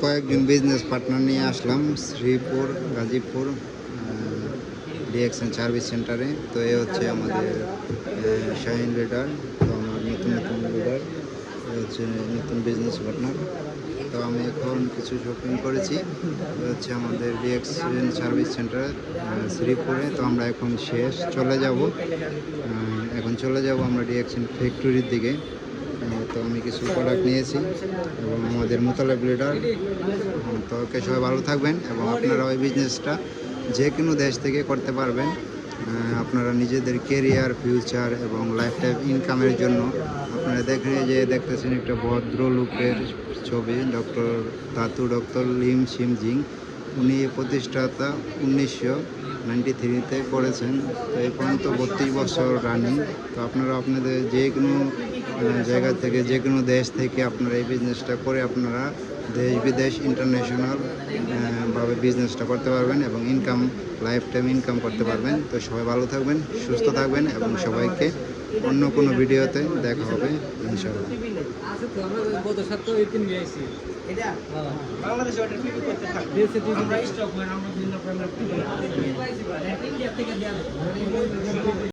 কয়েকজন business partner নিয়ে আসলাম Sreepur Gazipur DXN service সেন্টারে। তো এ হচ্ছে আমাদের শাহিন লিডার, তো আমার নতুন লিডার, এ হচ্ছে নতুন বিজনেস পার্টনার। তো আমি এখন কিছু শপিং করেছি, এ হচ্ছে আমাদের ডিএক্সএন সার্ভিস সেন্টার শ্রীপুরে। তো আমরা এখন চলে যাব আমরা ডিএক্সএন ফ্যাক্টরির দিকে। তো আমি কিছু প্রোডাক্ট নিয়েছি এবং আমাদের মোতালেব লিডার। তো ওকে সবাই ভালো থাকবেন এবং আপনারা ওই বিজনেসটা যে কোনো দেশ থেকে করতে পারবেন। আপনারা নিজেদের কেরিয়ার, ফিউচার এবং লাইফ টাইম ইনকামের জন্য আপনারা দেখতেছেন একটা ভদ্রলোকের ছবি, ডক্টর লিম সিমজিং। উনি প্রতিষ্ঠাতা 1993-তে করেছেন। তো এই পর্যন্ত 32 বছর রানিং। তো আপনারা আপনাদের যে কোনো জায়গা থেকে, যে কোনো দেশ থেকে আপনারা এই বিজনেসটা করে আপনারা দেশ বিদেশ ইন্টারন্যাশনাল ভাবে বিজনেসটা করতে পারবেন এবং লাইফ টাইম ইনকাম করতে পারবেন। তো সবাই ভালো থাকবেন, সুস্থ থাকবেন এবং সবাইকে অন্য কোনো ভিডিওতে দেখা হবে ইনশাআল্লাহ।